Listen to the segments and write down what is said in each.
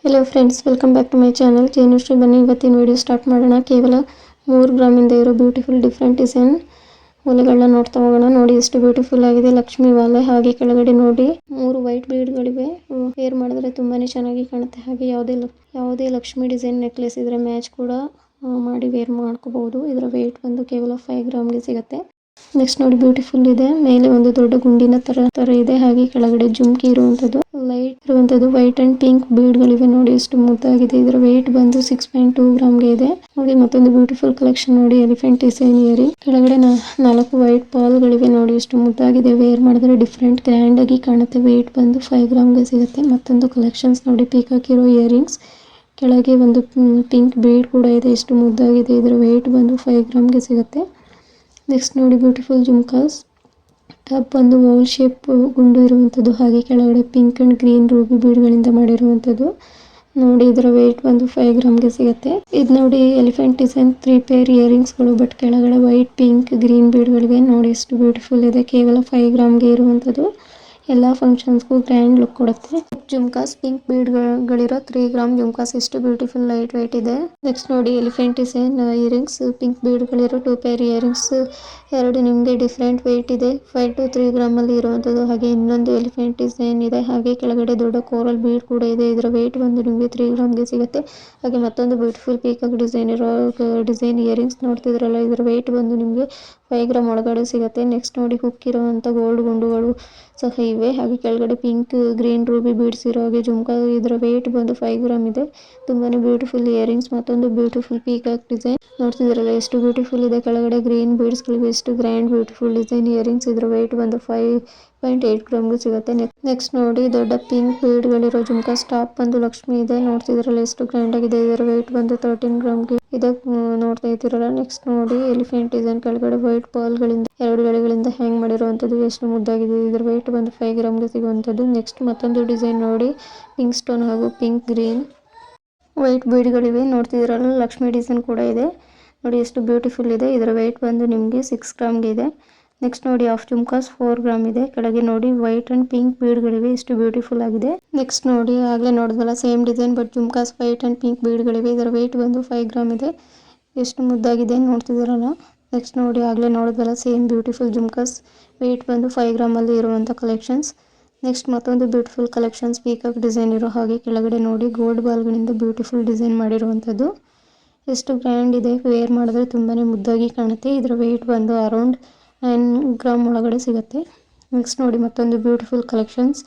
Hello friends, welcome back to my channel Jenushree. ಬನ್ನಿ ಇವತ್ತಿನ video start ಮಾಡೋಣ. ಕೇವಲ 3 ಗ್ರಾಮಿಂದ ಇರೋ ಬ್ಯೂಟಿಫುಲ್ ಡಿಫ್ರೆಂಟ್ ಡಿಸೈನ್ ಓಲೆಗಳನ್ನ ನೋಡ್ತಾ ಹೋಗೋಣ. ನೋಡಿ ಎಷ್ಟು ಬ್ಯೂಟಿಫುಲ್ ಆಗಿದೆ, ಲಕ್ಷ್ಮಿ ವಾಲೆ. ಹಾಗೆ ಕೆಳಗಡೆ ನೋಡಿ 3 ವೈಟ್ ಬೀಡ್ಗಳಿವೆ. ವೇರ್ ಮಾಡಿದ್ರೆ ತುಂಬಾನೇ ಚೆನ್ನಾಗಿ ಕಾಣುತ್ತೆ. ಹಾಗೆ ಯಾವುದೇ ಲಕ್ಷ್ಮಿ ಡಿಸೈನ್ ನೆಕ್ಲೆಸ್ ಇದ್ರೆ ಮ್ಯಾಚ್ ಕೂಡ ಮಾಡಿ ವೇರ್ ಮಾಡ್ಕೋಬಹುದು. ಇದರ ವೇಟ್ ಬಂದು ಕೇವಲ 5 ಗ್ರಾಮ್ಗೆ ಸಿಗುತ್ತೆ. ನೆಕ್ಸ್ಟ್ ನೋಡಿ ಬ್ಯೂಟಿಫುಲ್ ಇದೆ. ಮೇಲೆ ಒಂದು ದೊಡ್ಡ ಗುಂಡಿನ ತರ ಇದೆ. ಹಾಗೆ ಕೆಳಗಡೆ ಜುಮ್ಕಿ ಇರುವಂತದ್ದು, ಲೈಟ್ ಇರುವಂತದ್ದು, ವೈಟ್ ಅಂಡ್ ಪಿಂಕ್ ಬೀಡ್ ಗಳಿವೆ. ನೋಡಿ ಎಷ್ಟು ಮುದ್ದಾಗಿದೆ. ಇದರ ವೇಟ್ ಬಂದು 6.2 ಗ್ರಾಮ್ಗೆ ಇದೆ. ನೋಡಿ ಮತ್ತೊಂದು ಬ್ಯೂಟಿಫುಲ್ ಕಲೆಕ್ಷನ್. ನೋಡಿ ಎಲಿಫೆಂಟ್ ಡಿಸೈನ್ ಇಯರಿಂಗ್. ಕೆಳಗಡೆ 4 ವೈಟ್ ಬಾಲ್ ಗಳಿವೆ. ನೋಡಿ ಎಷ್ಟು ಮುದ್ದಾಗಿದೆ. ವೇರ್ ಮಾಡಿದ್ರೆ ಡಿಫ್ರೆಂಟ್ ಗ್ರ್ಯಾಂಡ್ ಆಗಿ ಕಾಣುತ್ತೆ. ವೇಟ್ ಬಂದು 5 ಗ್ರಾಮ್ಗೆ ಸಿಗುತ್ತೆ. ಮತ್ತೊಂದು ಕಲೆಕ್ಷನ್ಸ್ ನೋಡಿ, ಪೀಕಾಕ್ ಇರೋ ಇಯರಿಂಗ್ಸ್. ಕೆಳಗೆ ಒಂದು ಪಿಂಕ್ ಬೀಡ್ ಕೂಡ ಇದೆ. ಎಷ್ಟು ಮುದ್ದಾಗಿದೆ. ಇದರ ವೇಟ್ ಬಂದು 5 ಗ್ರಾಮ್ಗೆ ಸಿಗುತ್ತೆ. ನೆಕ್ಸ್ಟ್ ನೋಡಿ ಬ್ಯೂಟಿಫುಲ್ ಜುಮ್ಕಾಸ್. ಟಾಪ್ ಬಂದು ಓಲ್ ಶೇಪ್ ಗುಂಡು ಇರುವಂಥದ್ದು. ಹಾಗೆ ಕೆಳಗಡೆ ಪಿಂಕ್ ಅಂಡ್ ಗ್ರೀನ್ ರೂಬಿ ಬೀಡ್ಗಳಿಂದ ಮಾಡಿರುವಂಥದ್ದು. ನೋಡಿ ಇದರ ವೇಟ್ ಬಂದು 5 ಗ್ರಾಮ್ಗೆ ಸಿಗುತ್ತೆ. ಇದು ನೋಡಿ ಎಲಿಫೆಂಟ್ ಡಿಸೈನ್ 3 ಪೇರ್ ಇಯರಿಂಗ್ಸ್ಗಳು. ಬಟ್ ಕೆಳಗಡೆ ವೈಟ್, ಪಿಂಕ್, ಗ್ರೀನ್ ಬೀಡ್ಗಳಿವೆ. ನೋಡಿ ಎಷ್ಟು ಬ್ಯೂಟಿಫುಲ್ ಇದೆ. ಕೇವಲ 5 ಗ್ರಾಮ್ಗೆ ಇರುವಂಥದ್ದು. ಎಲ್ಲ ಫಂಕ್ಷನ್ಸ್ಗೂ ಗ್ರ್ಯಾಂಡ್ ಲುಕ್ ಕೊಡುತ್ತೆ. ಜುಮ್ಕಾಸ್ ಪಿಂಕ್ ಬೀಡ್ಗಳಿರೋ 3 ಗ್ರಾಮ್ ಜುಮ್ಕಾಸ್. ಎಷ್ಟು ಬ್ಯೂಟಿಫುಲ್ ಲೈಟ್ ವೇಟ್ ಇದೆ. ನೆಕ್ಸ್ಟ್ ನೋಡಿ ಎಲಿಫೆಂಟ್ ಡಿಸೈನ್ ಇಯರಿಂಗ್ಸ್. ಪಿಂಕ್ ಬೀಡ್ಗಳಿರೋ 2 ಪೇರ್ ಇಯರಿಂಗ್ಸ್. ಎರಡು ನಿಮಗೆ ಡಿಫ್ರೆಂಟ್ ವೇಟ್ ಇದೆ. 5 to 3 ಗ್ರಾಮ್ ಅಲ್ಲಿ ಇರುವಂತದ್ದು. ಹಾಗೆ ಇನ್ನೊಂದು ಎಲಿಫೆಂಟ್ ಡಿಸೈನ್ ಇದೆ. ಹಾಗೆ ಕೆಳಗಡೆ ದೊಡ್ಡ ಕೋರಲ್ ಬೀಡ್ ಕೂಡ ಇದೆ. ಇದರ ವೇಟ್ ಬಂದು ನಿಮಗೆ 3 ಗ್ರಾಮ್ಗೆ ಸಿಗುತ್ತೆ. ಹಾಗೆ ಮತ್ತೊಂದು ಬ್ಯೂಟಿಫುಲ್ ಪೀಕಾಕ್ ಡಿಸೈನ್ ಇರೋ ಡಿಸೈನ್ ಇಯರಿಂಗ್ಸ್ ನೋಡ್ತಿದ್ರಲ್ಲ, ಇದರ ವೇಟ್ ಬಂದು ನಿಮಗೆ 5 ಗ್ರಾಮ್ ಒಳಗಡೆ ಸಿಗುತ್ತೆ. ನೆಕ್ಸ್ಟ್ ನೋಡಿ ಹುಕ್ ಇರುವಂತ ಗೋಲ್ಡ್ ಗುಂಡುಗಳು ಸಹ ಇವೆ. ಹಾಗೆ ಕೆಳಗಡೆ ಪಿಂಕ್, ಗ್ರೀನ್, ರೂಬಿ ಬೀಡ್ಸ್ ಇರೋ ಹಾಗೆ ಜುಮ್ಕಾ. ಇದರ ವೇಟ್ ಬಂದು 5 ಗ್ರಾಮ್ ಇದೆ. ತುಂಬಾನೇ ಬ್ಯೂಟಿಫುಲ್ ಇಯರಿಂಗ್ಸ್. ಮತ್ತೊಂದು ಬ್ಯೂಟಿಫುಲ್ ಪೀಕಾಕ್ ಡಿಸೈನ್ ನೋಡ್ತಿದ್ರಲ್ಲ, ಎಷ್ಟು ಬ್ಯೂಟಿಫುಲ್ ಇದೆ. ಕೆಳಗಡೆ ಗ್ರೀನ್ ಬೀಡ್ಸ್ ಗಳಿವೆ. ಎಷ್ಟು ಗ್ರ್ಯಾಂಡ್ ಬ್ಯೂಟಿಫುಲ್ ಡಿಸೈನ್ ಇಯರಿಂಗ್ಸ್. ಇದರ ವೇಟ್ ಬಂದು 5.8 ಗ್ರಾಮ್ಗೆ ಸಿಗುತ್ತೆ. ನೆಕ್ಸ್ಟ್ ನೋಡಿ ದೊಡ್ಡ ಪಿಂಕ್ ಬೀಡ್ ಗಳಿರೋ ಜುಮ್ಕಾ. ಟಾಪ್ ಬಂದು ಲಕ್ಷ್ಮಿ ಇದೆ. ನೋಡ್ತಿದ್ರಲ್ಲ ಎಷ್ಟು ಗ್ರ್ಯಾಂಡ್ ಆಗಿದೆ. ಇದರ ವೇಟ್ ಬಂದು 13 ಗ್ರಾಮ್ಗೆ ಇದೆ. ನೋಡ್ತಾ ಇದ್ದೀರಲ್ಲ. ನೆಕ್ಸ್ಟ್ ನೋಡಿ ಎಲಿಫೆಂಟ್ ಡಿಸೈನ್. ಕೆಳಗಡೆ ವೈಟ್ ಬಾಲ್ ಗಳಿಂದ 2 ಎಳೆಗಳಿಂದ ಹ್ಯಾಂಗ್ ಮಾಡಿರುವಂತದ್ದು. ಎಷ್ಟು ಮುದ್ದಾಗಿದೆ. ಇದರ ವೇಟ್ ಬಂದು 5 ಗ್ರಾಮ್ಗೆ ಸಿಗುವಂತದ್ದು. ನೆಕ್ಸ್ಟ್ ಮತ್ತೊಂದು ಡಿಸೈನ್ ನೋಡಿ, ಪಿಂಕ್ ಸ್ಟೋನ್ ಹಾಗೂ ಪಿಂಕ್, ಗ್ರೀನ್, ವೈಟ್ ಬೀಡ್ಗಳಿವೆ. ನೋಡ್ತಿದ್ರಲ್ಲ ಲಕ್ಷ್ಮಿ ಡಿಸೈನ್ ಕೂಡ ಇದೆ. ನೋಡಿ ಎಷ್ಟು ಬ್ಯೂಟಿಫುಲ್ ಇದೆ. ಇದರ ವೇಟ್ ಬಂದು ನಿಮಗೆ 6 ಗ್ರಾಮ್ಗೆ ಇದೆ. ನೆಕ್ಸ್ಟ್ ನೋಡಿ ಹಾಫ್ ಜುಮ್ಕಾಸ್ 4 ಗ್ರಾಮ್ ಇದೆ. ಕೆಳಗೆ ನೋಡಿ ವೈಟ್ ಅಂಡ್ ಪಿಂಕ್ ಬೀಡ್ಗಳಿವೆ. ಎಷ್ಟು ಬ್ಯೂಟಿಫುಲ್ ಆಗಿದೆ. ನೆಕ್ಸ್ಟ್ ನೋಡಿ ಆಗ್ಲೇ ನೋಡಿದ್ವಲ್ಲ same design but jhumkas white and pink ಬೀಡ್ಗಳಿವೆ. ಇದರ ವೇಟ್ ಬಂದು 5 ಗ್ರಾಮ್ ಇದೆ. ಎಷ್ಟು ಮುದ್ದಾಗಿದೆ ನೋಡ್ತಿದ್ದೀರಲ್ಲ. ನೆಕ್ಸ್ಟ್ ನೋಡಿ ಆಗ್ಲೇ ನೋಡಿದ್ವಲ್ಲ ಸೇಮ್ ಬ್ಯೂಟಿಫುಲ್ ಜುಮ್ಕಾಸ್. ವೇಟ್ ಬಂದು 5 ಗ್ರಾಮ್ ಅಲ್ಲಿ ಇರುವಂತ ಕಲೆಕ್ಷನ್ಸ್. ನೆಕ್ಸ್ಟ್ ಮತ್ತೊಂದು ಬ್ಯೂಟಿಫುಲ್ ಕಲೆಕ್ಷನ್ಸ್ ಪೀಕಾಕ್ ಡಿಸೈನ್ ಇರೋ ಹಾಗೆ. ಕೆಳಗಡೆ ನೋಡಿ ಗೋಲ್ಡ್ ಬಾಲ್ಗಳಿಂದ ಬ್ಯೂಟಿಫುಲ್ ಡಿಸೈನ್ ಮಾಡಿರುವಂತದ್ದು. ಎಷ್ಟು ಗ್ರ್ಯಾಂಡ್ ಇದೆ. ವೇರ್ ಮಾಡಿದ್ರೆ ತುಂಬಾನೇ ಮುದ್ದಾಗಿ ಕಾಣುತ್ತೆ. ಇದರ ವೇಟ್ ಬಂದು ಅರೌಂಡ್ 9 ಗ್ರಾಮ್ ಒಳಗಡೆ ಸಿಗುತ್ತೆ. ನೆಕ್ಸ್ಟ್ ನೋಡಿ ಮತ್ತೊಂದು ಬ್ಯೂಟಿಫುಲ್ ಕಲೆಕ್ಷನ್ಸ್.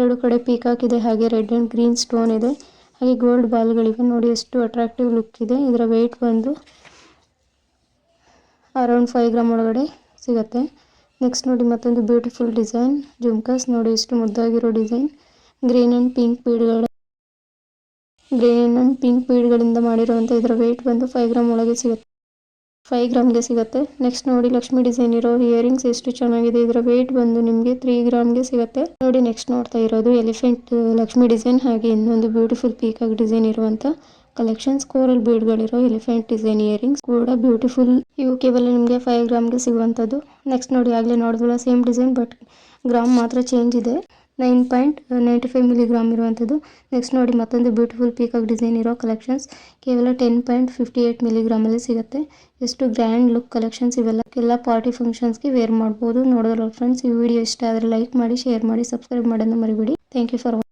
2 ಕಡೆ ಪೀಕಾಕ್ ಇದೆ. ಹಾಗೆ ರೆಡ್ ಅಂಡ್ ಗ್ರೀನ್ ಸ್ಟೋನ್ ಇದೆ. ಹಾಗೆ ಗೋಲ್ಡ್ ಬಾಲ್ಗಳಿವೆ. ನೋಡಿ ಎಷ್ಟು ಅಟ್ರಾಕ್ಟಿವ್ ಲುಕ್ ಇದೆ. ಇದರ ವೇಟ್ ಬಂದು ಅರೌಂಡ್ 5 ಗ್ರಾಮ್ ಒಳಗಡೆ ಸಿಗುತ್ತೆ. ನೆಕ್ಸ್ಟ್ ನೋಡಿ ಮತ್ತೊಂದು ಬ್ಯೂಟಿಫುಲ್ ಡಿಸೈನ್ ಜುಮ್ಕಾಸ್. ನೋಡಿ ಎಷ್ಟು ಮುದ್ದಾಗಿರೋ ಡಿಸೈನ್. ಗ್ರೀನ್ ಅಂಡ್ ಪಿಂಕ್ ಬೀಡ್ಗಳಿಂದ ಮಾಡಿರುವಂತ. ಇದರ ವೇಟ್ ಬಂದು 5 ಗ್ರಾಮ್ ಒಳಗೆ ಸಿಗುತ್ತೆ. 5 ಗ್ರಾಮ್ಗೆ ಸಿಗುತ್ತೆ. ನೆಕ್ಸ್ಟ್ ನೋಡಿ ಲಕ್ಷ್ಮಿ ಡಿಸೈನ್ ಇರೋ ಇಯರಿಂಗ್ಸ್. ಎಷ್ಟು ಚೆನ್ನಾಗಿದೆ. ಇದರ ವೇಟ್ ಬಂದು ನಿಮಗೆ 3 ಗ್ರಾಮ್ಗೆ ಸಿಗುತ್ತೆ. ನೋಡಿ ನೆಕ್ಸ್ಟ್ ನೋಡ್ತಾ ಇರೋದು ಎಲಿಫೆಂಟ್ ಲಕ್ಷ್ಮಿ ಡಿಸೈನ್. ಹಾಗೆ ಇನ್ನೊಂದು ಬ್ಯೂಟಿಫುಲ್ ಪೀಕಾಕ್ ಡಿಸೈನ್ ಇರುವಂತ ಕಲೆಕ್ಷನ್ಸ್. ಕೋರಲ್ ಬೀಡ್ಗಳಿರೋ ಎಲಿಫೆಂಟ್ ಡಿಸೈನ್ ಇಯರಿಂಗ್ಸ್ ಕೂಡ ಬ್ಯೂಟಿಫುಲ್. ಇವು ಕೇವಲ ನಿಮಗೆ 5 ಗ್ರಾಮ್ಗೆ ಸಿಗುವಂತದ್ದು. ನೆಕ್ಸ್ಟ್ ನೋಡಿ ಆಗ್ಲೇ ನೋಡಿದ್ವಲ್ಲ ಸೇಮ್ ಡಿಸೈನ್ ಬಟ್ ಗ್ರಾಮ್ ಮಾತ್ರ ಚೇಂಜ್ ಇದೆ. 9.95 ಮಿಲಿಗ್ರಾಮ್ ಇರುವಂತದ್ದು. ನೆಕ್ಸ್ಟ್ ನೋಡಿ ಮತ್ತೊಂದು ಬ್ಯೂಟಿಫುಲ್ ಪೀಕಾಕ್ ಡಿಸೈನ್ ಇರೋ ಕಲೆಕ್ಷನ್ಸ್. ಕೇವಲ 10.58 ಮಿಲಿಗ್ರಾಮ್ ಅಲ್ಲಿ ಸಿಗುತ್ತೆ. ಎಷ್ಟು ಗ್ರ್ಯಾಂಡ್ ಲುಕ್ ಕಲೆಕ್ಷನ್ಸ್ ಇವೆಲ್ಲ. ಎಲ್ಲ ಪಾರ್ಟಿ ಫಂಕ್ಷನ್ಸ್ಗೆ ವೇರ್ ಮಾಡಬಹುದು. ನೋಡೋದಲ್ಲ ಫ್ರೆಂಡ್ಸ್, ಈ ವಿಡಿಯೋ ಇಷ್ಟ ಆದರೆ ಲೈಕ್ ಮಾಡಿ, ಶೇರ್ ಮಾಡಿ, ಸಬ್ಸ್ಕ್ರೈಬ್ ಮಾಡೋದನ್ನ ಮರಿಬೇಡಿ. Thank you for